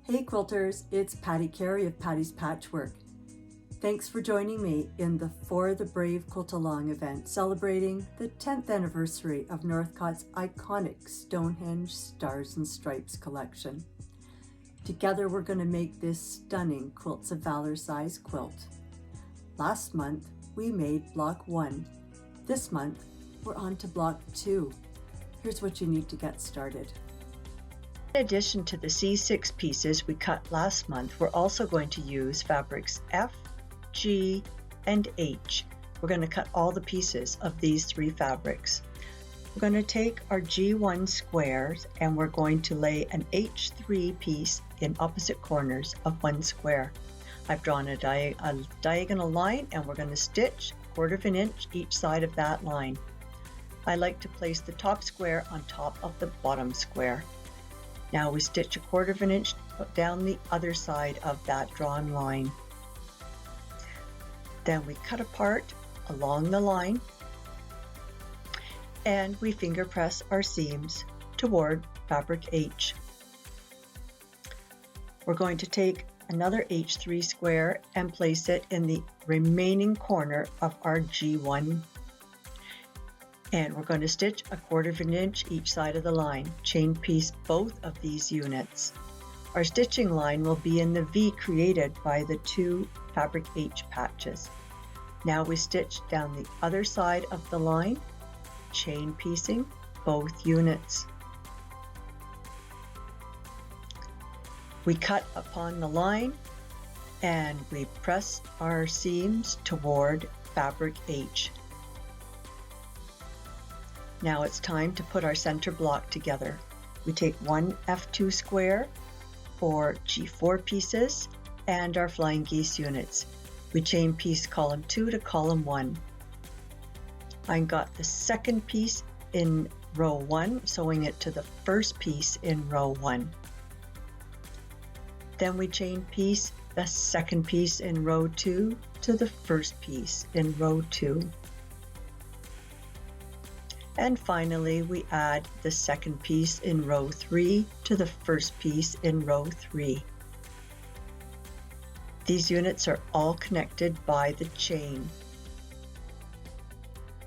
Hey quilters, it's Patti Carey of Pattispatchwork. Thanks for joining me in the For the Brave Quilt-along event celebrating the 10th anniversary of Northcott's iconic Stonehenge Stars and Stripes collection. Together we're going to make this stunning Quilts of Valor size quilt. Last month we made block 1. This month we're on to block 2. Here's what you need to get started. In addition to the C6 pieces we cut last month, we're also going to use fabrics F, G, and H. We're going to cut all the pieces of these 3 fabrics. We're going to take our G1 squares and we're going to lay an H3 piece in opposite corners of 1 square. I've drawn a diagonal line and we're going to stitch 1/4 inch each side of that line. I like to place the top square on top of the bottom square. Now we stitch 1/4 inch down the other side of that drawn line. Then we cut apart along the line and we finger press our seams toward fabric H. We're going to take another H3 square and place it in the remaining corner of our G1. And we're going to stitch 1/4 inch each side of the line, chain piece both of these units. Our stitching line will be in the V created by the 2 fabric H patches. Now we stitch down the other side of the line, chain piecing both units. We cut upon the line and we press our seams toward fabric H. Now it's time to put our center block together. We take 1 F2 square for G4 pieces and our flying geese units. We chain piece column 2 to column 1. I got the second piece in row 1, sewing it to the first piece in row 1. Then we chain piece the second piece in row 2 to the first piece in row 2. And finally, we add the second piece in row 3 to the first piece in row 3. These units are all connected by the chain.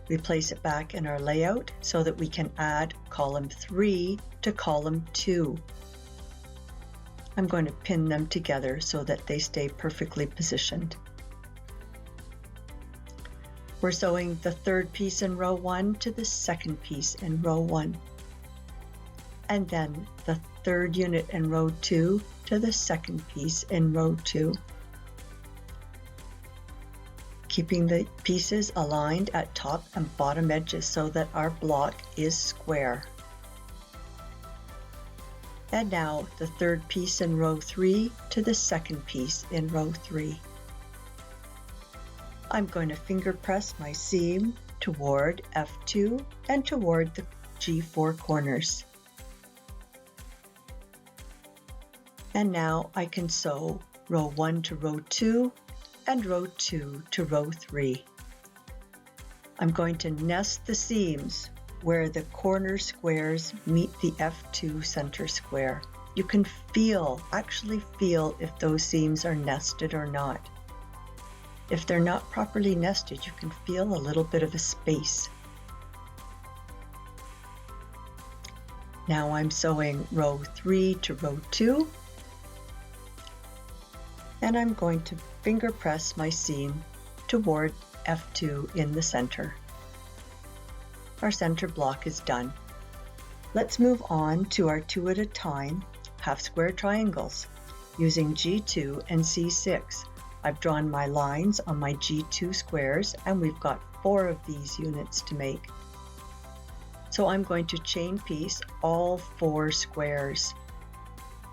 We place it back in our layout so that we can add column 3 to column 2. I'm going to pin them together so that they stay perfectly positioned. We're sewing the third piece in row 1 to the second piece in row 1. And then the third unit in row 2 to the second piece in row 2. Keeping the pieces aligned at top and bottom edges so that our block is square. And now the third piece in row 3 to the second piece in row 3. I'm going to finger press my seam toward F2 and toward the G4 corners. And now I can sew row 1 to row 2 and row 2 to row 3. I'm going to nest the seams where the corner squares meet the F2 center square. You can actually feel if those seams are nested or not. If they're not properly nested, you can feel a little bit of a space. Now I'm sewing row 3 to row 2, and I'm going to finger press my seam toward F2 in the center. Our center block is done. Let's move on to our 2 at a time half square triangles using G2 and C6. I've drawn my lines on my G2 squares and we've got 4 of these units to make. So I'm going to chain piece all 4 squares,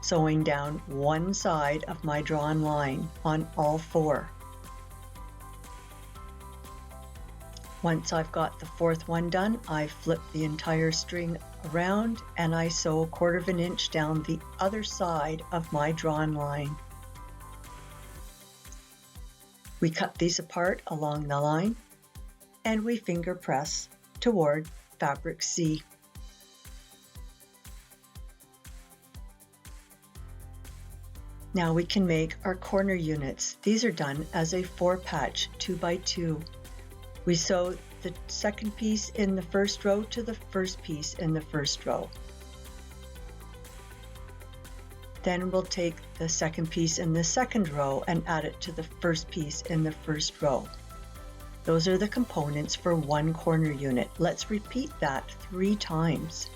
sewing down one side of my drawn line on all 4. Once I've got the 4th one done, I flip the entire string around and I sew 1/4 inch down the other side of my drawn line. We cut these apart along the line and we finger press toward fabric C. Now we can make our corner units. These are done as a 4-patch 2x2. We sew the second piece in the first row to the first piece in the first row. Then we'll take the second piece in the second row and add it to the first piece in the first row. Those are the components for one corner unit. Let's repeat that 3 times.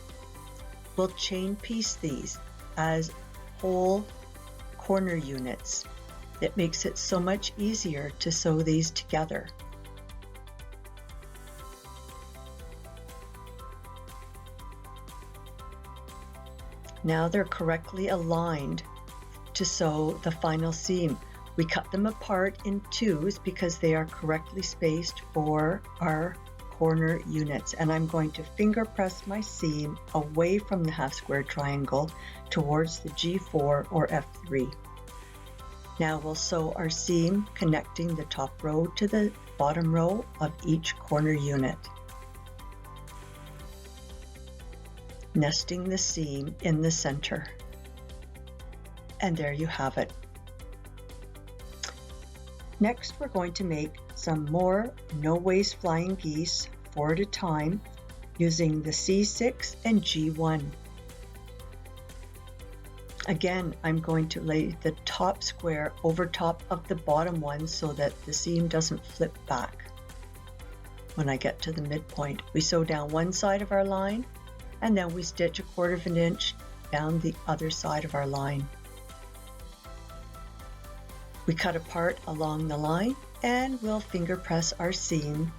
We'll chain piece these as whole corner units. It makes it so much easier to sew these together. Now they're correctly aligned to sew the final seam. We cut them apart in 2s because they are correctly spaced for our corner units. And I'm going to finger press my seam away from the half square triangle towards the G4 or F3. Now we'll sew our seam connecting the top row to the bottom row of each corner unit, nesting the seam in the center. And there you have it. Next, we're going to make some more no-waste flying geese 4 at a time using the C6 and G1. Again, I'm going to lay the top square over top of the bottom one so that the seam doesn't flip back. When I get to the midpoint, we sew down one side of our line and then we stitch 1/4 of an inch down the other side of our line. We cut apart along the line and we'll finger press our seam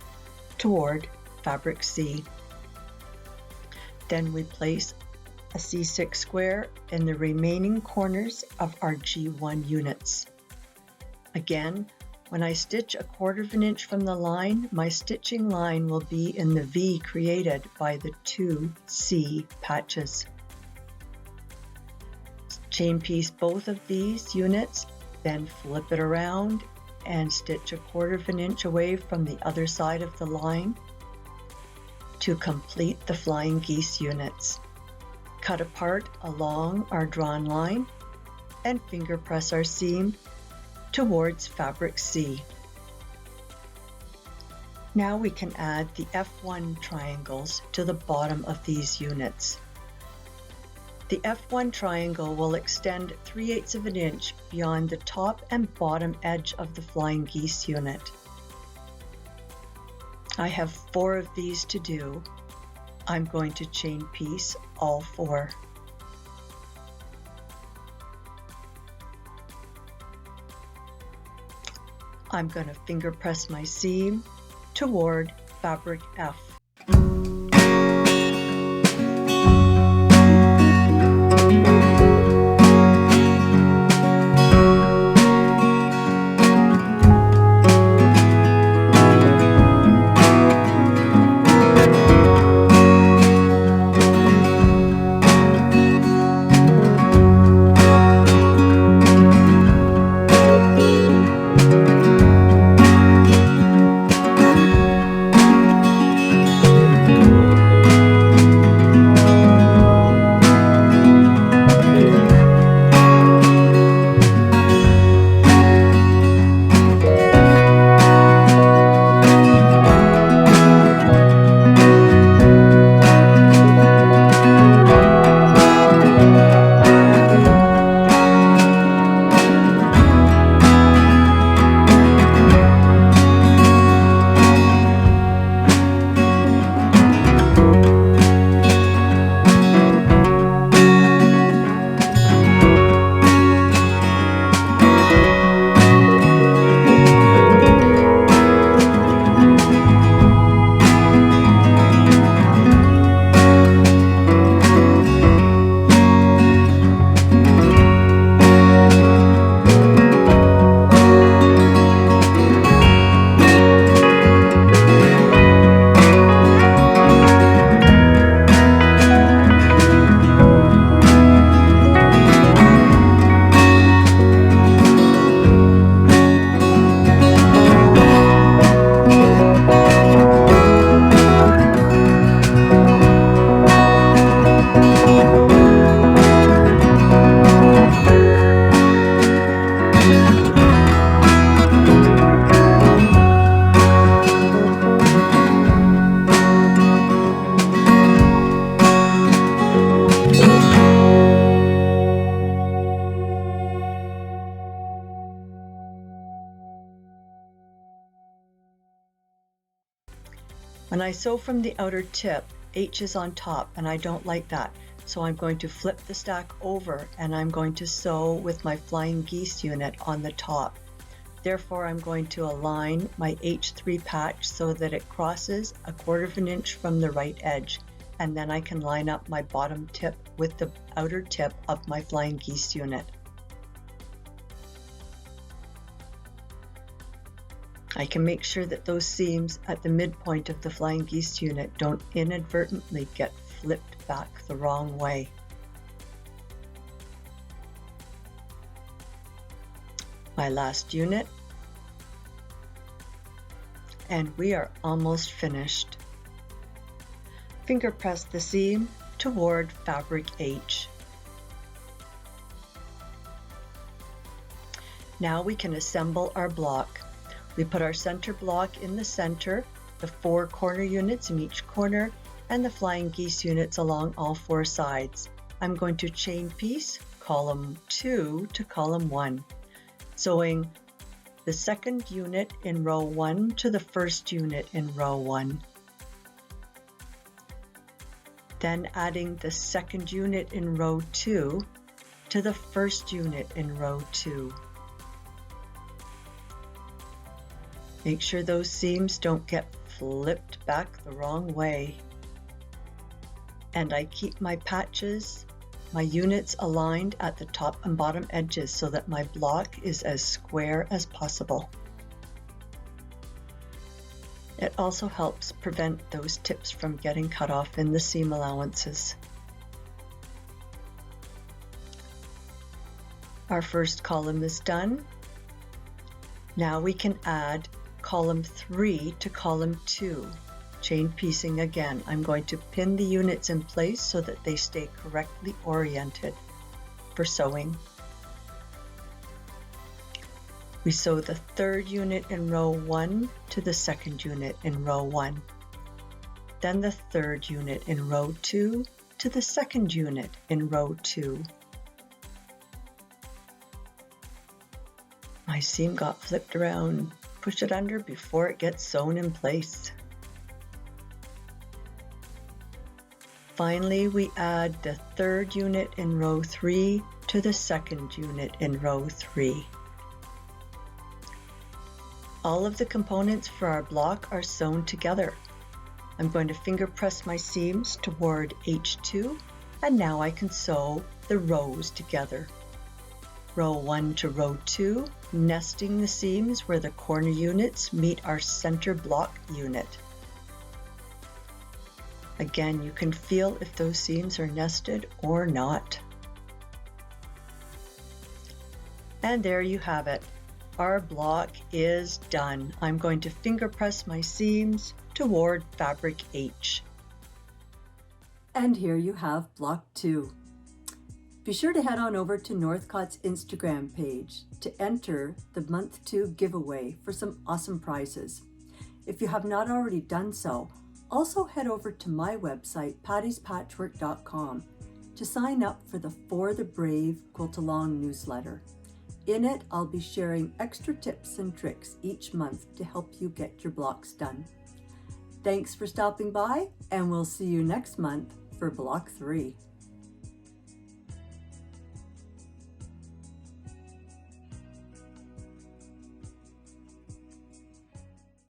toward fabric C. Then we place a C6 square in the remaining corners of our G1 units. Again, when I stitch 1/4 of an inch from the line, my stitching line will be in the V created by the 2 C patches. Chain piece both of these units, then flip it around and stitch 1/4 of an inch away from the other side of the line to complete the flying geese units. Cut apart along our drawn line and finger press our seam towards fabric C. Now we can add the F1 triangles to the bottom of these units. The F1 triangle will extend 3/8 of an inch beyond the top and bottom edge of the flying geese unit. I have 4 of these to do. I'm going to chain piece all 4. I'm going to finger press my seam toward fabric F. When I sew from the outer tip, H is on top and I don't like that. So I'm going to flip the stack over and I'm going to sew with my flying geese unit on the top. Therefore, I'm going to align my H3 patch so that it crosses 1/4 of an inch from the right edge. And then I can line up my bottom tip with the outer tip of my flying geese unit. I can make sure that those seams at the midpoint of the flying geese unit don't inadvertently get flipped back the wrong way. My last unit, and we are almost finished. Finger press the seam toward fabric H. Now we can assemble our block. We put our center block in the center, the 4 corner units in each corner, and the flying geese units along all 4 sides. I'm going to chain piece column 2 to column 1, sewing the second unit in row 1 to the first unit in row 1. Then adding the second unit in row 2 to the first unit in row 2. Make sure those seams don't get flipped back the wrong way. And I keep my patches, my units aligned at the top and bottom edges so that my block is as square as possible. It also helps prevent those tips from getting cut off in the seam allowances. Our first column is done. Now we can add column 3 to column 2. Chain piecing again. I'm going to pin the units in place so that they stay correctly oriented for sewing. We sew the third unit in row 1 to the second unit in row 1. Then the third unit in row 2 to the second unit in row 2. My seam got flipped around. Push it under before it gets sewn in place. Finally, we add the third unit in row 3 to the second unit in row 3. All of the components for our block are sewn together. I'm going to finger press my seams toward H2, and now I can sew the rows together. Row 1 to row 2, nesting the seams where the corner units meet our center block unit. Again, you can feel if those seams are nested or not. And there you have it. Our block is done. I'm going to finger press my seams toward fabric H. And here you have block 2. Be sure to head on over to Northcott's Instagram page to enter the month 2 giveaway for some awesome prizes. If you have not already done so, also head over to my website, Pattispatchwork.com, to sign up for the For the Brave Quilt-along newsletter. In it, I'll be sharing extra tips and tricks each month to help you get your blocks done. Thanks for stopping by, and we'll see you next month for block 3.